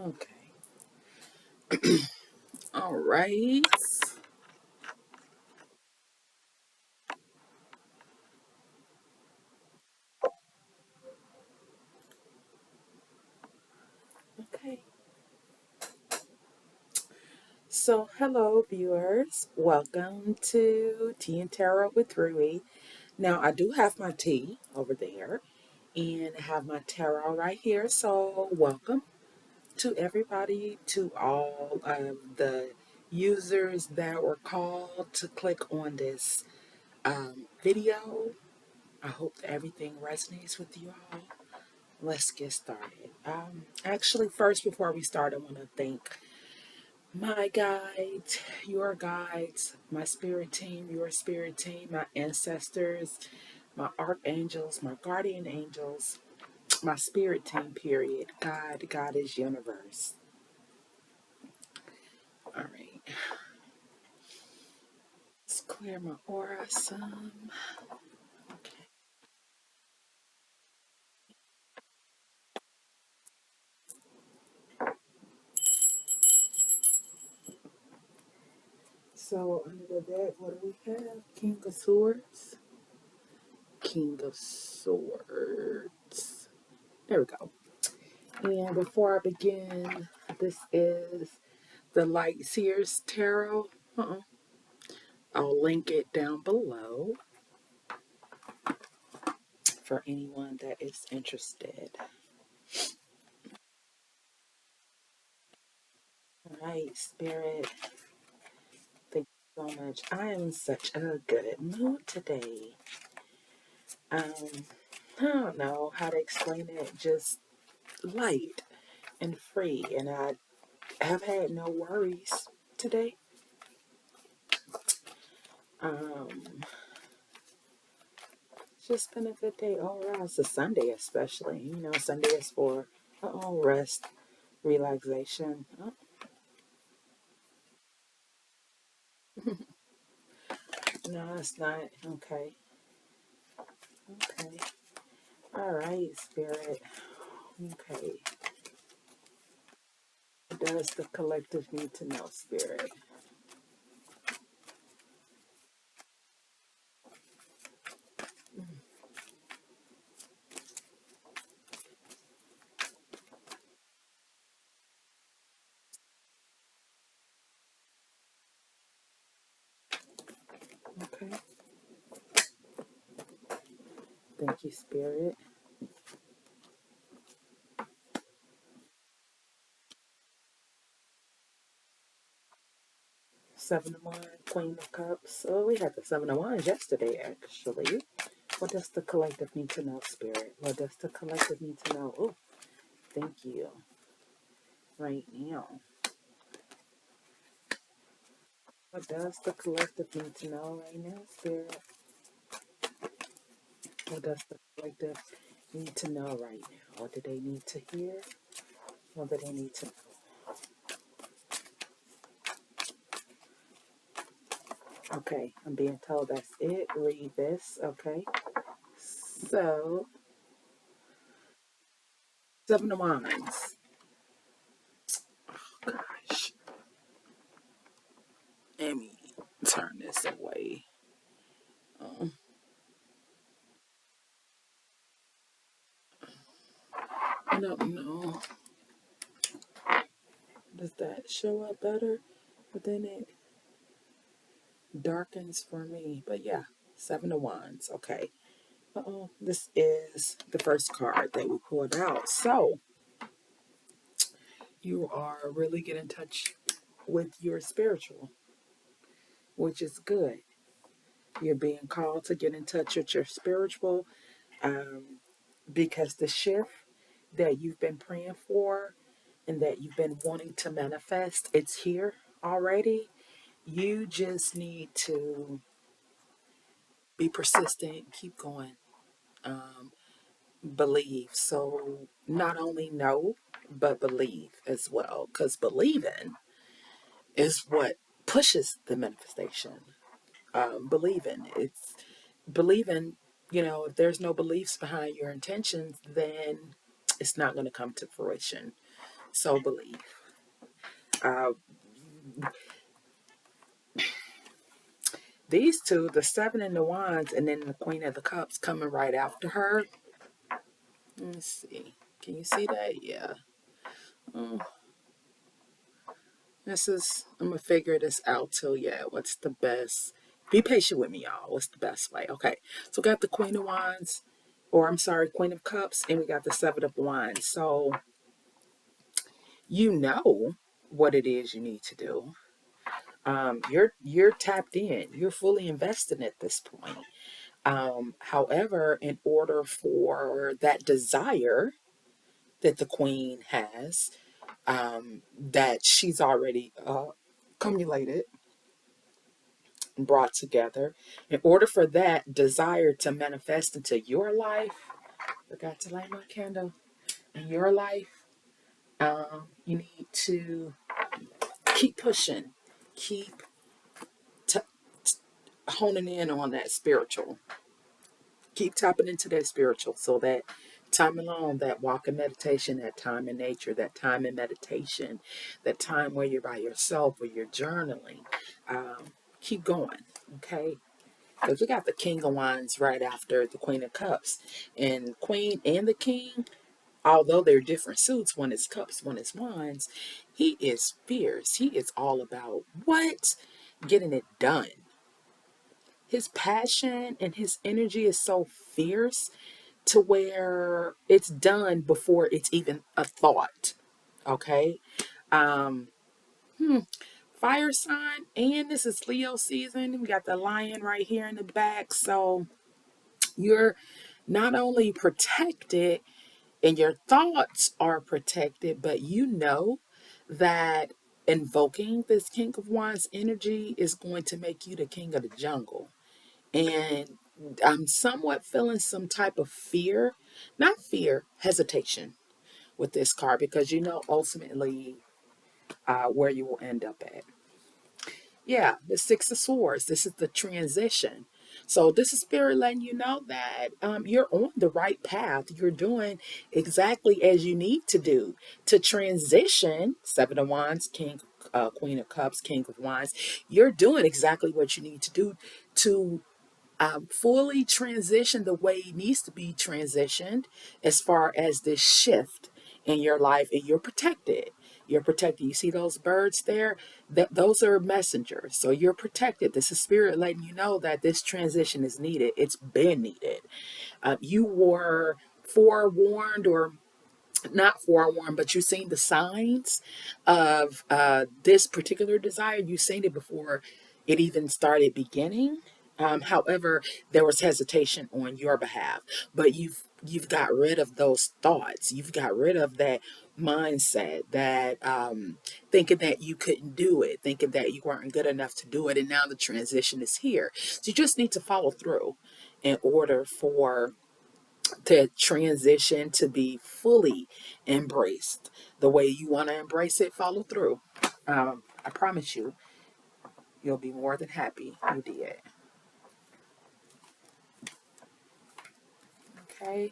Okay. All right. Okay. So, hello, viewers. Welcome to Tea and Tarot with Rui. Now, I do have my tea over there and I have my tarot right here. So, welcome to everybody, to all of the users that were called to click on this video. I hope that everything resonates with you all. Let's get started. Actually, first, before we start, I want to thank my guides, your guides, my spirit team, your spirit team, my ancestors, my archangels, my guardian angels, my spirit team, period. God is universe. All right. Let's clear my aura some. Okay. So, under the deck, what do we have? King of Swords. King of Swords. There we go. And before I begin, this is the Light Seers Tarot. I'll link it down below for anyone that is interested. All right, Spirit, thank you so much. I am in such a good mood today. Um, I don't know how to explain it, just light and free. And I have had no worries today. Um, it's just been a good day overall. It's a Sunday, especially. You know, Sunday is for rest, relaxation. Oh, no, it's not. Okay. Okay. All right, Spirit. Okay. What does the collective need to know, Spirit? Okay. Thank you, Spirit. Seven of Wands, Queen of Cups. Oh, we had the Seven of Wands yesterday, actually. What does the collective need to know, Spirit? What does the collective need to know? Oh, thank you. Right now. What does the collective need to know right now, Spirit? What does the collective need to know right now? What do they need to hear? What do they need to know? Okay, I'm being told that's it. Read this, okay? So, Seven of Wands. Gosh, let me turn this away. Um, I don't know. Does that show up better? But then it darkens for me. But yeah, Seven of Wands. Okay. This is the first card that we pulled out. So, you are really getting in touch with your spiritual, which is good. You're being called to get in touch with your spiritual um, because the shift that you've been praying for and that you've been wanting to manifest, it's here already. You just need to be persistent, keep going, um, believe. So, not only know, but believe as well, because believing is what pushes the manifestation. Believing, it's believing, if there's no beliefs behind your intentions, then it's not going to come to fruition. So believe. Uh, these two, the Seven and the Wands, and then the Queen of the Cups coming right after her. Let me see. Can you see that? Yeah. Mm, I'm going to figure this out till, yeah, what's the best? Be patient with me, y'all. What's the best way? Okay. So we got the Queen of Wands, or I'm sorry, Queen of Cups, and we got the Seven of Wands. So you know what it is you need to do. You're tapped in. You're fully invested at this point. However, in order for that desire that the queen has, that she's already accumulated and brought together, in order for that desire to manifest into your life, forgot to light my candle, in your life, you need to keep pushing, keep t- honing in on that spiritual. Keep tapping into that spiritual, so that time alone, that walk in meditation, that time in nature, that time in meditation, that time where you're by yourself, where you're journaling, keep going, okay? Because we got the King of Wands right after the Queen of Cups. And Queen and the King, although they're different suits, one is cups, one is wands, he is fierce. He is all about what? Getting it done. His passion and his energy is so fierce to where it's done before it's even a thought. Okay. Um, Fire sign, and this is Leo season. We got the lion right here in the back. So you're not only protected and your thoughts are protected, but you know that invoking this King of Wands energy is going to make you the king of the jungle. And I'm somewhat feeling some type of fear, not fear, hesitation with this card, because you know ultimately where you will end up at. Yeah, the Six of Swords. This is the transition. So this is Spirit letting you know that you're on the right path. You're doing exactly as you need to do to transition. Seven of Wands, King, Queen of Cups, King of Wands. You're doing exactly what you need to do to fully transition the way it needs to be transitioned as far as this shift in your life, and you're protected. You're protected. You see those birds there? Those are messengers. So you're protected. This is spirit letting you know that this transition is needed. It's been needed. You were forewarned, or not forewarned, but you've seen the signs of this particular desire. You've seen it before it even started beginning. However, there was hesitation on your behalf, but you've got rid of those thoughts. You've got rid of that mindset, that thinking that you couldn't do it, thinking that you weren't good enough to do it, and now the transition is here. So you just need to follow through in order for to transition to be fully embraced the way you want to embrace it. Follow through. I promise you, you'll be more than happy you did. Okay.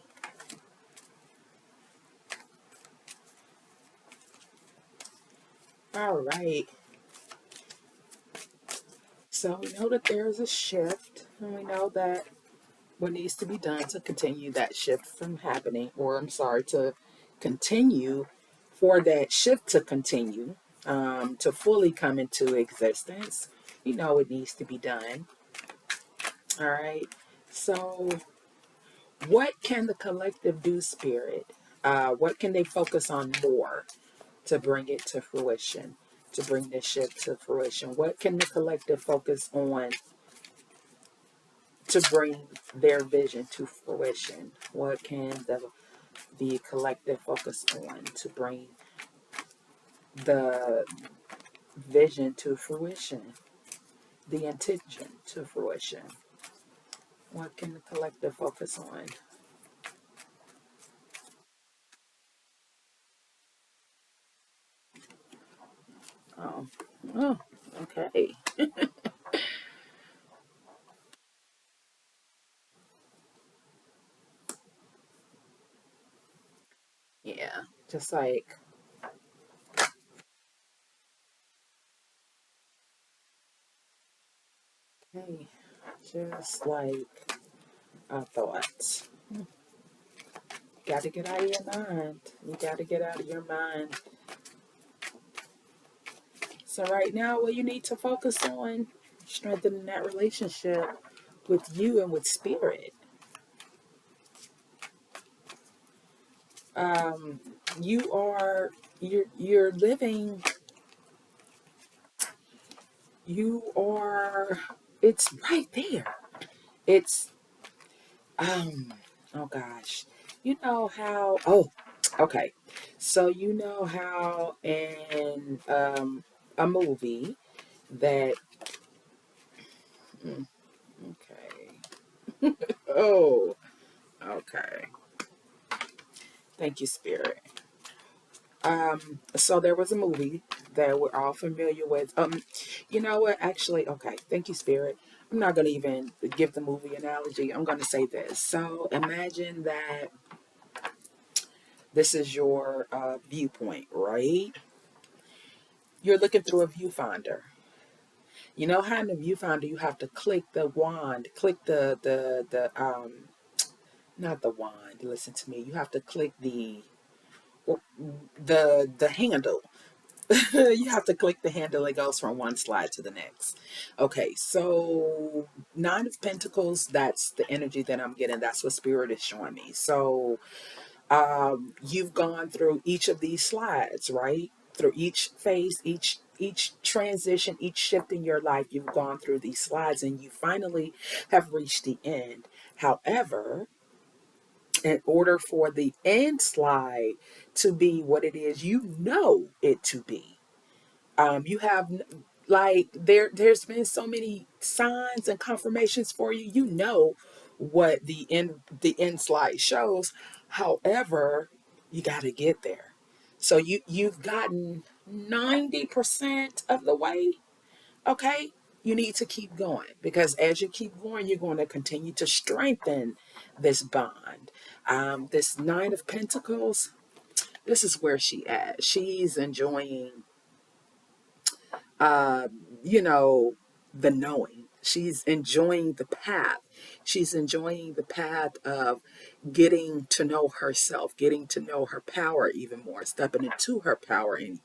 All right. So we know that there's a shift, and we know that what needs to be done to continue that shift from happening, or I'm sorry, to continue, for that shift to continue, to fully come into existence. You know it needs to be done. All right. So what can the collective do, Spirit? What can they focus on more to bring it to fruition, to bring this shift to fruition? What can the collective focus on to bring their vision to fruition? What can the collective focus on to bring the vision to fruition, the intention to fruition? What can the collective focus on? Oh, oh, okay. Yeah, just like Okay, just like I thought. Got to get out of your mind. You got to get out of your mind. So right now, what you need to focus on, strengthening that relationship with you and with spirit. Um, you are you're living. You are. It's right there. It's oh gosh. You know how. Oh, okay. So you know how in a movie that. Okay. Oh, okay. Thank you, Spirit. So there was a movie that we're all familiar with. You know what? Actually, okay. Thank you, Spirit. I'm not gonna even give the movie analogy. I'm gonna say this. So imagine that this is your viewpoint, right? You're looking through a viewfinder. You know how in the viewfinder you have to click the wand, click the not the wand. Listen to me. You have to click the handle. You have to click the handle. It goes from one slide to the next. Okay, so Nine of Pentacles, that's the energy that I'm getting. That's what Spirit is showing me. So you've gone through each of these slides, right? Through each phase, each transition, each shift in your life, you've gone through these slides and you finally have reached the end. However, in order for the end slide to be what it is you know it to be, you have like there's been so many signs and confirmations for you. You know what the end slide shows. However, you got to get there. So you've gotten 90% of the way. Okay, you need to keep going because as you keep going, you're going to continue to strengthen this bond. This Nine of Pentacles. This is where she at. She's enjoying uh, you know, the knowing. She's enjoying the path. She's enjoying the path of getting to know herself, getting to know her power even more, stepping into her power and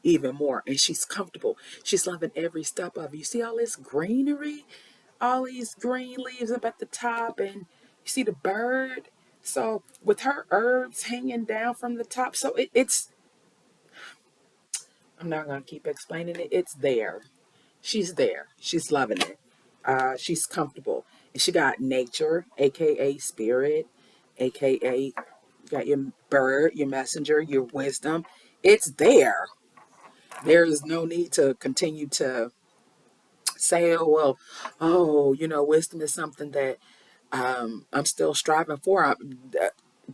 even more. And she's comfortable. She's loving every step of it. You see all this greenery, all these green leaves up at the top, and you see the bird. So with her herbs hanging down from the top, so it's. I'm not gonna keep explaining it. It's there. She's there. She's loving it. She's comfortable. And she got nature, aka spirit, aka you got your bird, your messenger, your wisdom. It's there. There is no need to continue to say, oh, well, oh, wisdom is something that I'm still striving for.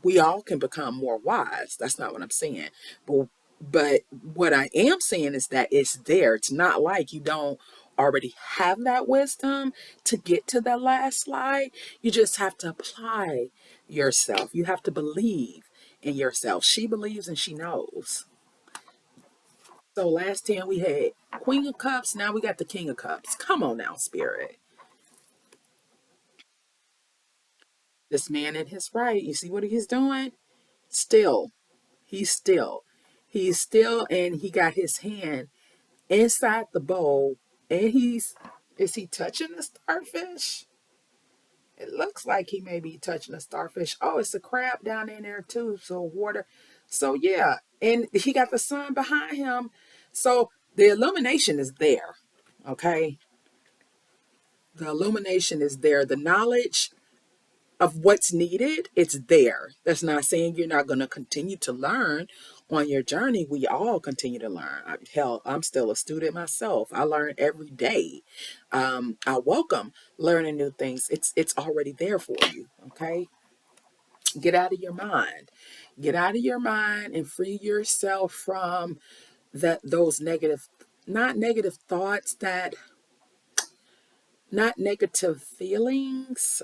We all can become more wise. That's not what I'm saying. But but what I am saying is that it's there. It's not like you don't already have that wisdom to get to that last slide. You just have to apply yourself. You have to believe in yourself. She believes and she knows. So last time we had Queen of Cups, now we got the King of Cups. Come on now, Spirit. This man in his right. You see what he's doing? Still. He's still. He's still, and he got his hand inside the bowl, and is he touching the starfish? It looks like he may be touching the starfish. Oh, it's a crab down in there too, so water. So yeah, and he got the sun behind him. So the illumination is there, okay? The illumination is there. The knowledge of what's needed, it's there. That's not saying you're not going to continue to learn on your journey. We all continue to learn. Hell, I'm still a student myself. I learn every day. I welcome learning new things. It's already there for you. Okay, get out of your mind. Get out of your mind and free yourself from those negative, not negative thoughts, that not negative feelings.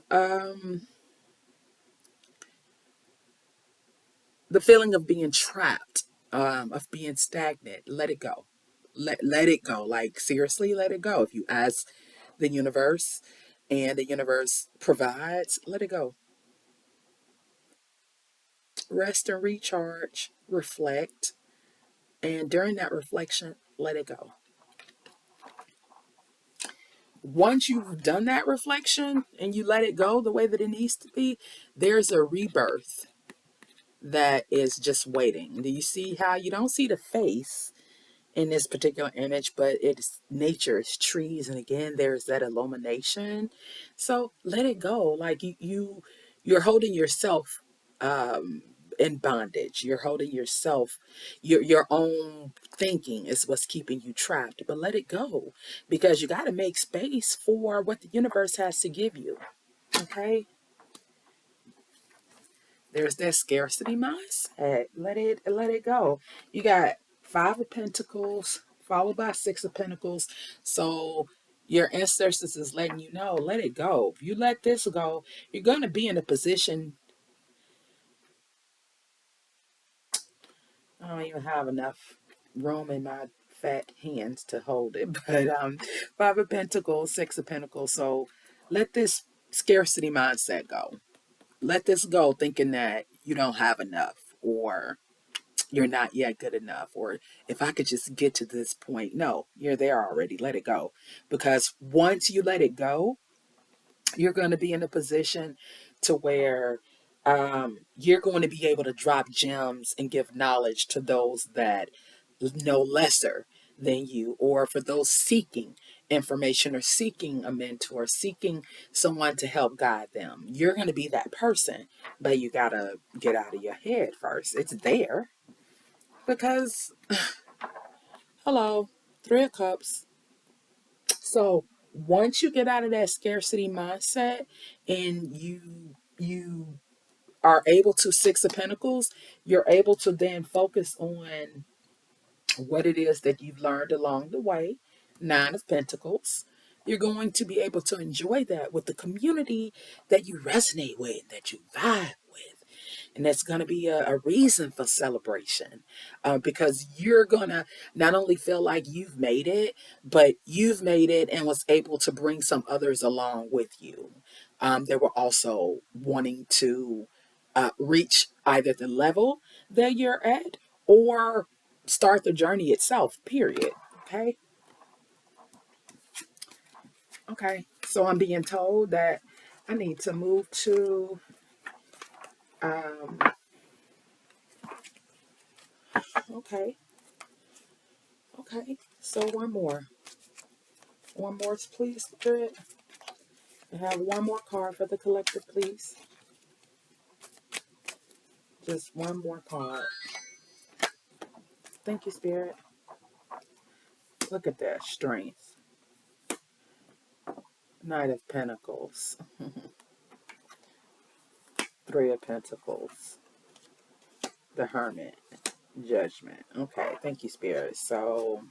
The feeling of being trapped, of being stagnant. Let it go. Let it go. Like seriously, let it go. If you ask the universe and the universe provides, let it go. Rest and recharge, reflect, and during that reflection, let it go. Once you've done that reflection and you let it go the way that it needs to be, there's a rebirth that is just waiting. Do you see how you don't see the face in this particular image, but it's nature, it's trees, and again there's that illumination. So let it go. Like you're holding yourself um in bondage. You're holding yourself, your own thinking is what's keeping you trapped. But let it go, because you got to make space for what the universe has to give you. Okay, there's that scarcity mindset. Let it go. You got Five of Pentacles followed by Six of Pentacles. So your ancestors is letting you know, let it go. If you let this go, you're gonna be in a position. I don't even have enough room in my fat hands to hold it. But Five of Pentacles, Six of Pentacles. So let this scarcity mindset go. Let this go, thinking that you don't have enough, or you're not yet good enough, or if I could just get to this point. No, you're there already. Let it go. Because once you let it go, you're going to be in a position to where you're going to be able to drop gems and give knowledge to those that know lesser than you, or for those seeking information or seeking a mentor, seeking someone to help guide them. You're going to be that person, but you got to get out of your head first. It's there because, hello, Three of Cups. So once you get out of that scarcity mindset and you are able to, Six of Pentacles, you're able to then focus on what it is that you've learned along the way. Nine of Pentacles. You're going to be able to enjoy that with the community that you resonate with, that you vibe with. And that's going to be a reason for celebration, because you're going to not only feel like you've made it, but you've made it and was able to bring some others along with you. They were also wanting to reach either the level that you're at, or start the journey itself, period. Okay. Okay. So I'm being told that I need to move to, um, okay. Okay. So one more. One more, please, Spirit. I have one more card for the collective, please. Just one more card. Thank you, Spirit. Look at that strength. Knight of Pentacles. Three of Pentacles. The Hermit. Judgment. Okay, thank you, Spirit. So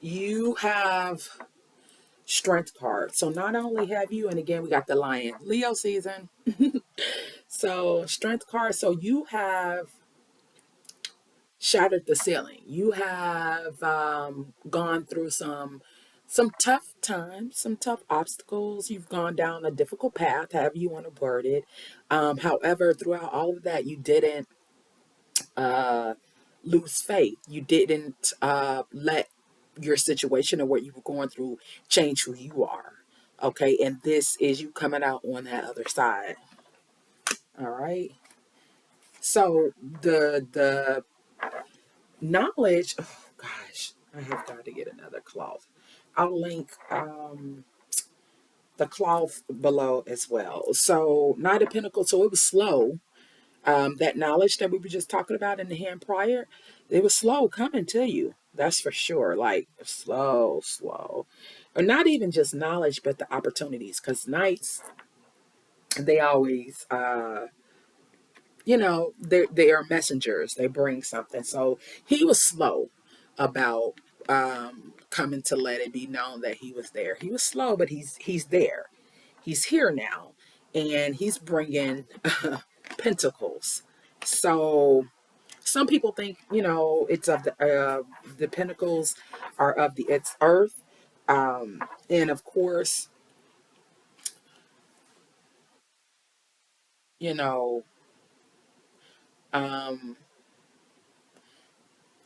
you have Strength card. So not only have you, and again, we got the Lion, Leo season. So Strength card. So you have shattered the ceiling. You have gone through some tough times, some tough obstacles. You've gone down a difficult path, however you want to word it. However, throughout all of that, you didn't uh, lose faith. You didn't let your situation or what you were going through change who you are. Okay, and this is you coming out on that other side. All right. So the knowledge. Oh gosh, I have got to get another cloth. I'll link the cloth below as well. So Knight of Pentacles. So it was slow. That knowledge that we were just talking about in the hand prior, it was slow coming to you. That's for sure. Like slow, slow. Or not even just knowledge, but the opportunities. Because knights, they always, they are messengers. They bring something. So he was slow about coming to let it be known that he was there. He was slow, but he's there. He's here now, and he's bringing pentacles. So Some people think, it's of the pentacles are of the it's earth. And of course, you know, um,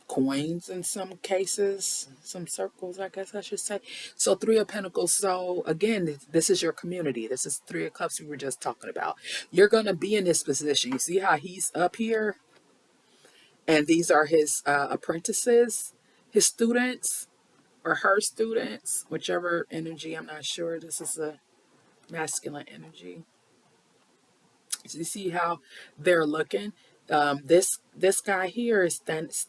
coins in some cases, some circles, I guess I should say. So Three of Pentacles. So again, this is your community. This is Three of Cups we were just talking about. You're going to be in this position. You see how he's up here? And these are his apprentices, his students, or her students, whichever energy. I'm not sure. This is a masculine energy. So you see how they're looking. This guy here is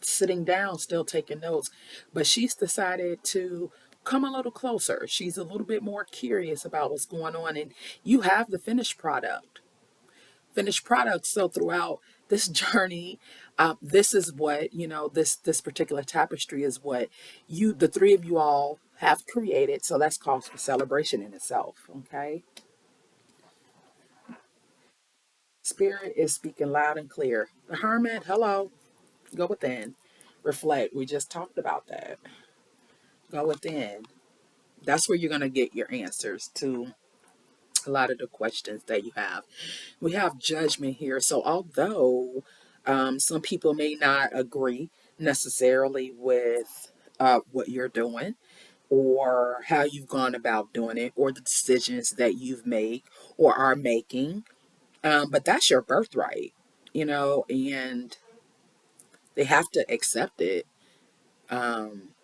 sitting down, still taking notes, but she's decided to come a little closer. She's a little bit more curious about what's going on, and you have the finished product. Finished product. So throughout this journey, this is what this particular tapestry is what the three of you all have created. So that's cause for celebration in itself. Okay. Spirit is speaking loud and clear. The Hermit, hello. Go within. Reflect. We just talked about that. Go within. That's where you're going to get your answers to a lot of the questions that you have. We have Judgment here. So, although some people may not agree necessarily with what you're doing, or how you've gone about doing it, or the decisions that you've made or are making, but that's your birthright, and they have to accept it, um,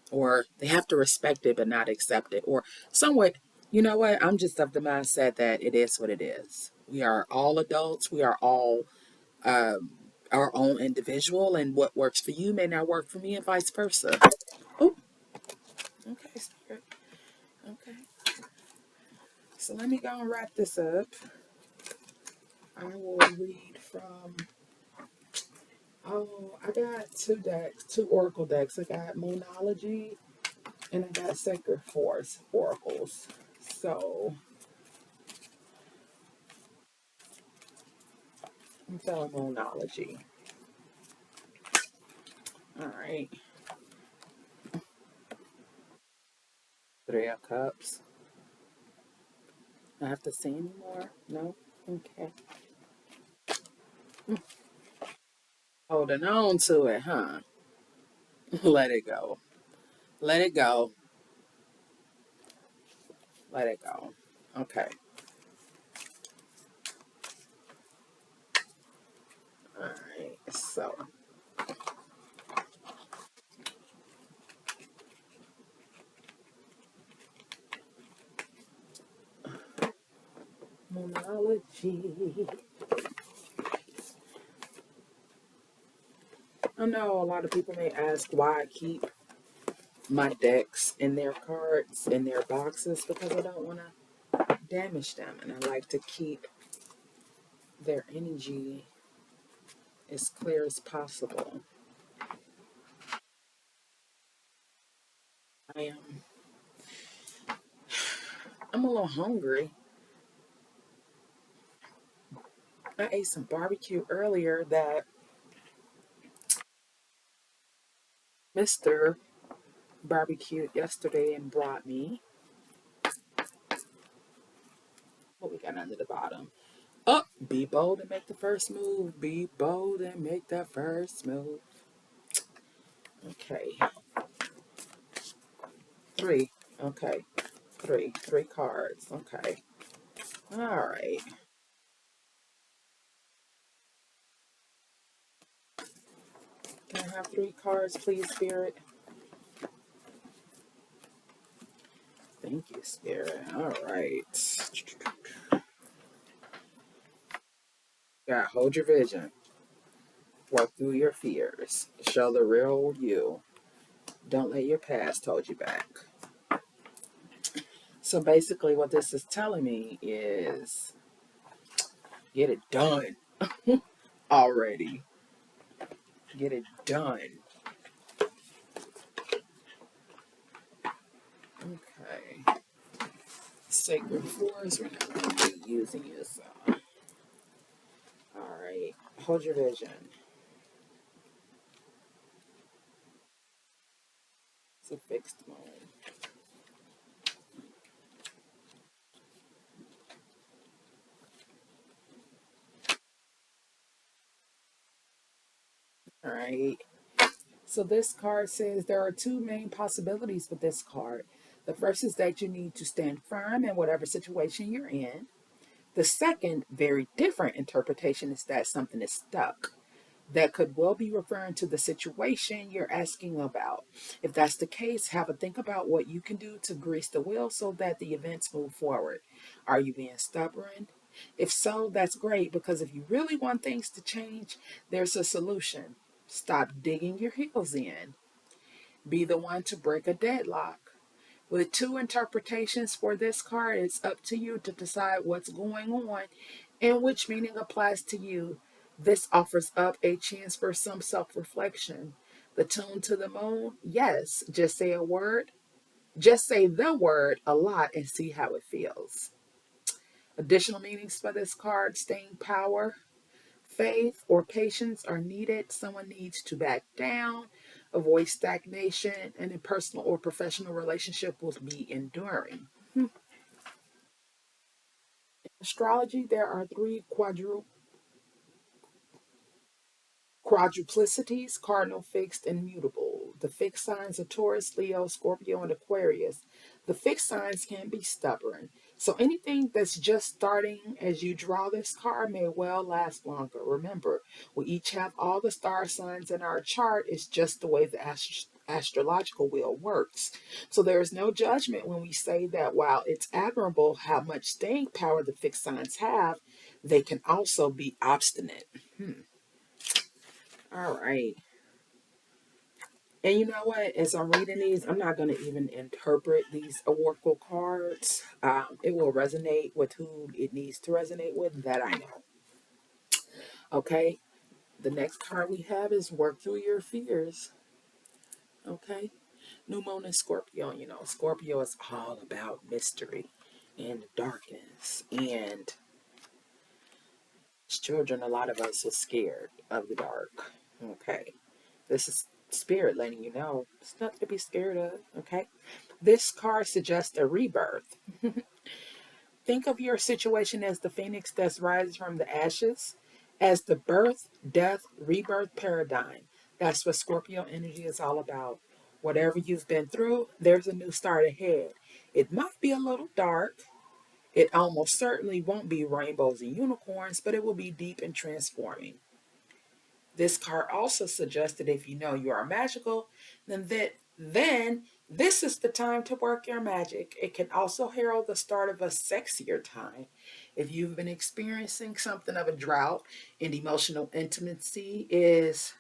or they have to respect it but not accept it, or somewhat. You know what? I'm just of the mindset that it is what it is. We are all adults. We are all um, our own individual, and what works for you may not work for me, and vice versa. Oh, okay, Spirit. Okay, so let me go and wrap this up. I will read from. Oh, I got two decks, two oracle decks. I got Moonology and I got Sacred Force oracles. So I'm feeling Moonology. All right. Three of Cups. I have to say any more? No? Okay. Holding on to it, huh? Let it go. Let it go. Let it go. Okay. All right. So, Moonology. I know a lot of people may ask why I keep my decks and their cards in their boxes, because I don't want to damage them, and I like to keep their energy as clear as possible. I am I'm a little hungry. I ate some barbecue earlier that Mr. barbecued yesterday and brought me. What we got under the bottom? Oh, be bold and make the first move. Be bold and make the first move. Okay. Three. Okay. Three. Three cards. Okay. All right. Can I have three cards, please, Spirit? Thank you, Spirit. All right. Yeah, hold your vision. Work through your fears. Show the real you. Don't let your past hold you back. So basically, what this is telling me is get it done already. Get it done. Okay. Sacred Force, we're not going to be using this. All right. Hold your vision. It's a fixed moon. All right. So this card says there are two main possibilities with this card. The first is that you need to stand firm in whatever situation you're in. The second, very different interpretation is that something is stuck. That could well be referring to the situation you're asking about. If that's the case, have a think about what you can do to grease the wheel so that the events move forward. Are you being stubborn? If so, that's great because if you really want things to change, there's a solution. Stop digging your heels in. Be the one to break a deadlock. With two interpretations for this card, it's up to you to decide what's going on and which meaning applies to you. This offers up a chance for some self reflection. The tune to the moon, yes, just say a word. Just say the word a lot and see how it feels. Additional meanings for this card: staying power, faith, or patience are needed. Someone needs to back down, avoid stagnation, and a personal or professional relationship will be enduring. Astrology, there are three quadruplicities: cardinal, fixed, and mutable. The fixed signs are Taurus, Leo, Scorpio, and Aquarius. The fixed signs can be stubborn. So anything that's just starting as you draw this card may well last longer. Remember, we each have all the star signs in our chart. It's just the way the astrological wheel works. So there is no judgment when we say that while it's admirable how much staying power the fixed signs have, they can also be obstinate. All right. And you know what? As I'm reading these, I'm not going to even interpret these oracle cards. It will resonate with who it needs to resonate with. That I know. Okay. The next card we have is Work Through Your Fears. Okay. New Moon in Scorpio. You know, Scorpio is all about mystery and darkness. And as children, a lot of us are scared of the dark. Okay. This is spirit letting you know it's nothing to be scared of. Okay. This card suggests a rebirth. Think of your situation as the phoenix that rises from the ashes, as the birth, death, rebirth paradigm. That's what Scorpio energy is all about. Whatever you've been through, there's a new start ahead. It might be a little dark. It almost certainly won't be rainbows and unicorns, but it will be deep and transforming. This card also suggests that if you know you are magical, then this is the time to work your magic. It can also herald the start of a sexier time. If you've been experiencing something of a drought, and emotional intimacy is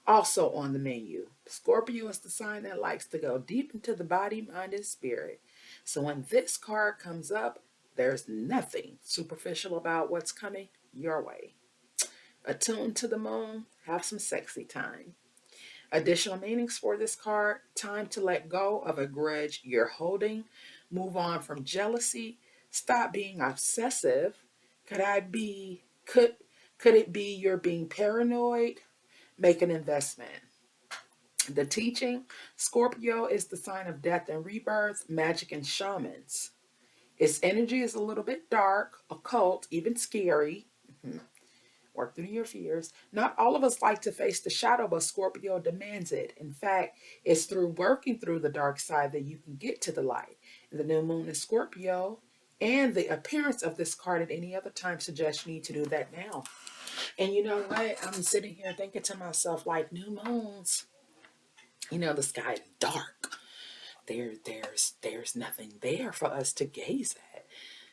also on the menu. Scorpio is the sign that likes to go deep into the body, mind, and spirit. So when this card comes up, there's nothing superficial about what's coming your way. Attune to the moon, have some sexy time. Additional meanings for this card: time to let go of a grudge you're holding, move on from jealousy, stop being obsessive. Could it be you're being paranoid? Make an investment. The teaching: Scorpio is the sign of death and rebirth, magic and shamans. Its energy is a little bit dark, occult, even scary. Work through your fears. Not all of us like to face the shadow, but Scorpio demands it. In fact, it's through working through the dark side that you can get to the light. And the new moon is Scorpio, and the appearance of this card at any other time suggests you need to do that now. And you know what? I'm sitting here thinking to myself, like, new moons, the sky is dark. There's nothing there for us to gaze at.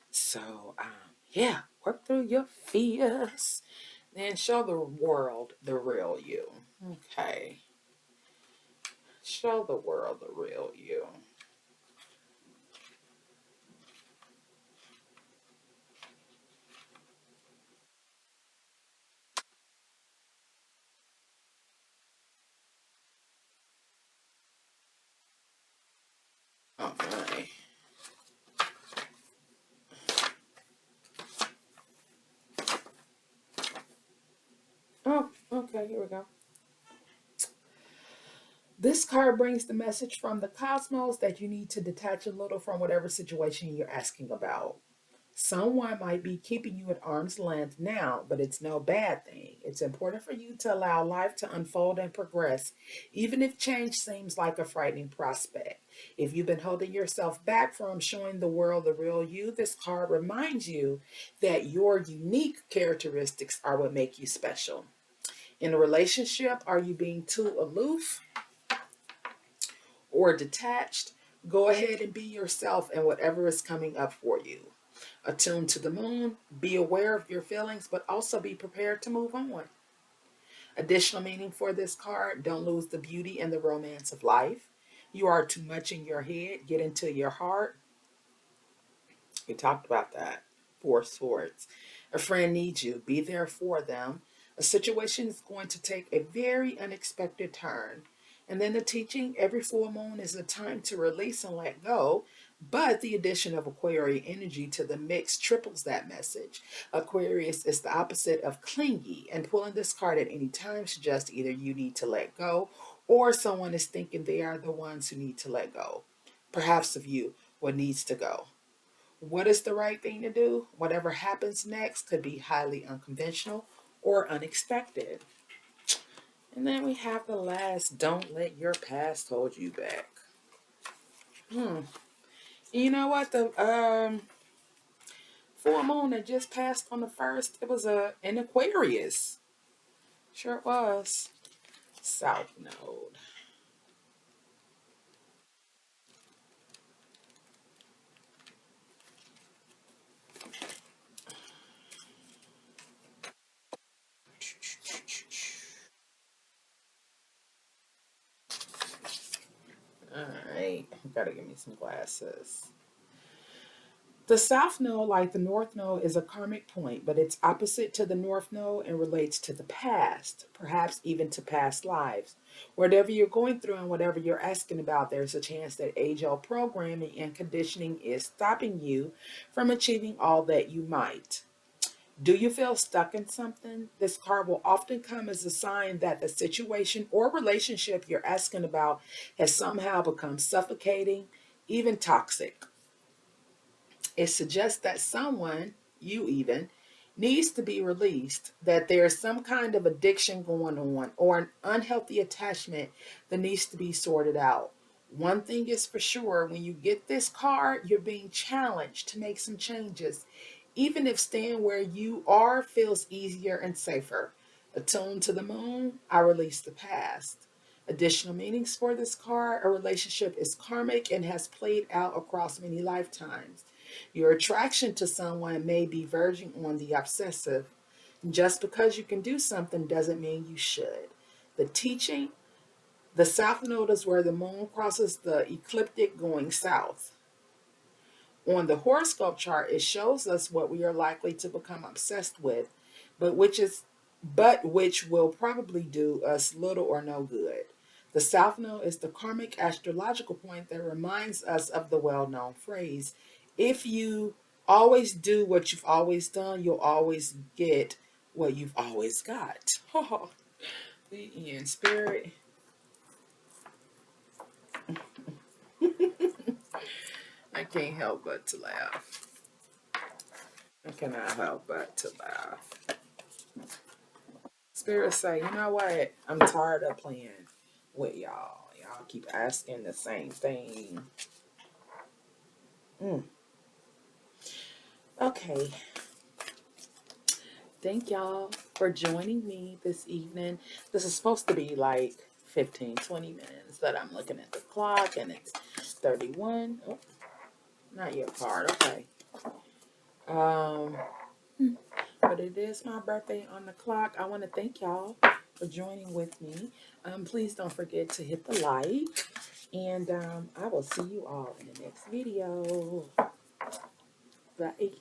So, yeah, work through your fears. Then show the world the real you. Okay. Show the world the real you. Oh my. Oh, okay, here we go. This card brings the message from the cosmos that you need to detach a little from whatever situation you're asking about. Someone might be keeping you at arm's length now, but it's no bad thing. It's important for you to allow life to unfold and progress, even if change seems like a frightening prospect. If you've been holding yourself back from showing the world the real you, this card reminds you that your unique characteristics are what make you special. In a relationship, are you being too aloof or detached? Go ahead and be yourself and whatever is coming up for you. Attuned to the moon, be aware of your feelings, but also be prepared to move on. Additional meaning for this card: don't lose the beauty and the romance of life. You are too much in your head. Get into your heart. We talked about that. Four Swords. A friend needs you. Be there for them. A situation is going to take a very unexpected turn. And then the teaching: every full moon is a time to release and let go. But the addition of Aquarian energy to the mix triples that message. Aquarius is the opposite of clingy, and pulling this card at any time suggests either you need to let go or someone is thinking they are the ones who need to let go. Perhaps of you, what needs to go. What is the right thing to do? Whatever happens next could be highly unconventional or unexpected. And then we have the last: don't let your past hold you back. Hmm. You know what? The full moon that just passed on the first, it was an Aquarius. Sure it was. South Node. All right. Gotta give me some glasses. The South Node, like the North Node, is a karmic point, but it's opposite to the North Node and relates to the past, perhaps even to past lives. Whatever you're going through and whatever you're asking about, there's a chance that age old programming and conditioning is stopping you from achieving all that you might. Do you feel stuck in something? This card will often come as a sign that the situation or relationship you're asking about has somehow become suffocating, even toxic. It suggests that someone, you even, needs to be released, that there's some kind of addiction going on or an unhealthy attachment that needs to be sorted out. One thing is for sure: when you get this card, you're being challenged to make some changes, even if staying where you are feels easier and safer. Attuned to the moon, I release the past. Additional meanings for this card: a relationship is karmic and has played out across many lifetimes. Your attraction to someone may be verging on the obsessive. Just because you can do something doesn't mean you should. The teaching: the south node is where the moon crosses the ecliptic going south. On the horoscope chart, it shows us what we are likely to become obsessed with, but which will probably do us little or no good. The South Node is the karmic astrological point that reminds us of the well-known phrase: if you always do what you've always done, you'll always get what you've always got. The in spirit. I can't help but to laugh. I cannot help but to laugh. Spirit say, you know what? I'm tired of playing with y'all. Y'all keep asking the same thing. Mm. Okay. Thank y'all for joining me this evening. This is supposed to be like 15, 20 minutes, but I'm looking at the clock and it's 31. Oh, not your card. Okay. Um, but it is my birthday on the clock. I want to thank y'all for joining with me. Please don't forget to hit the like. And I will see you all in the next video. Bye.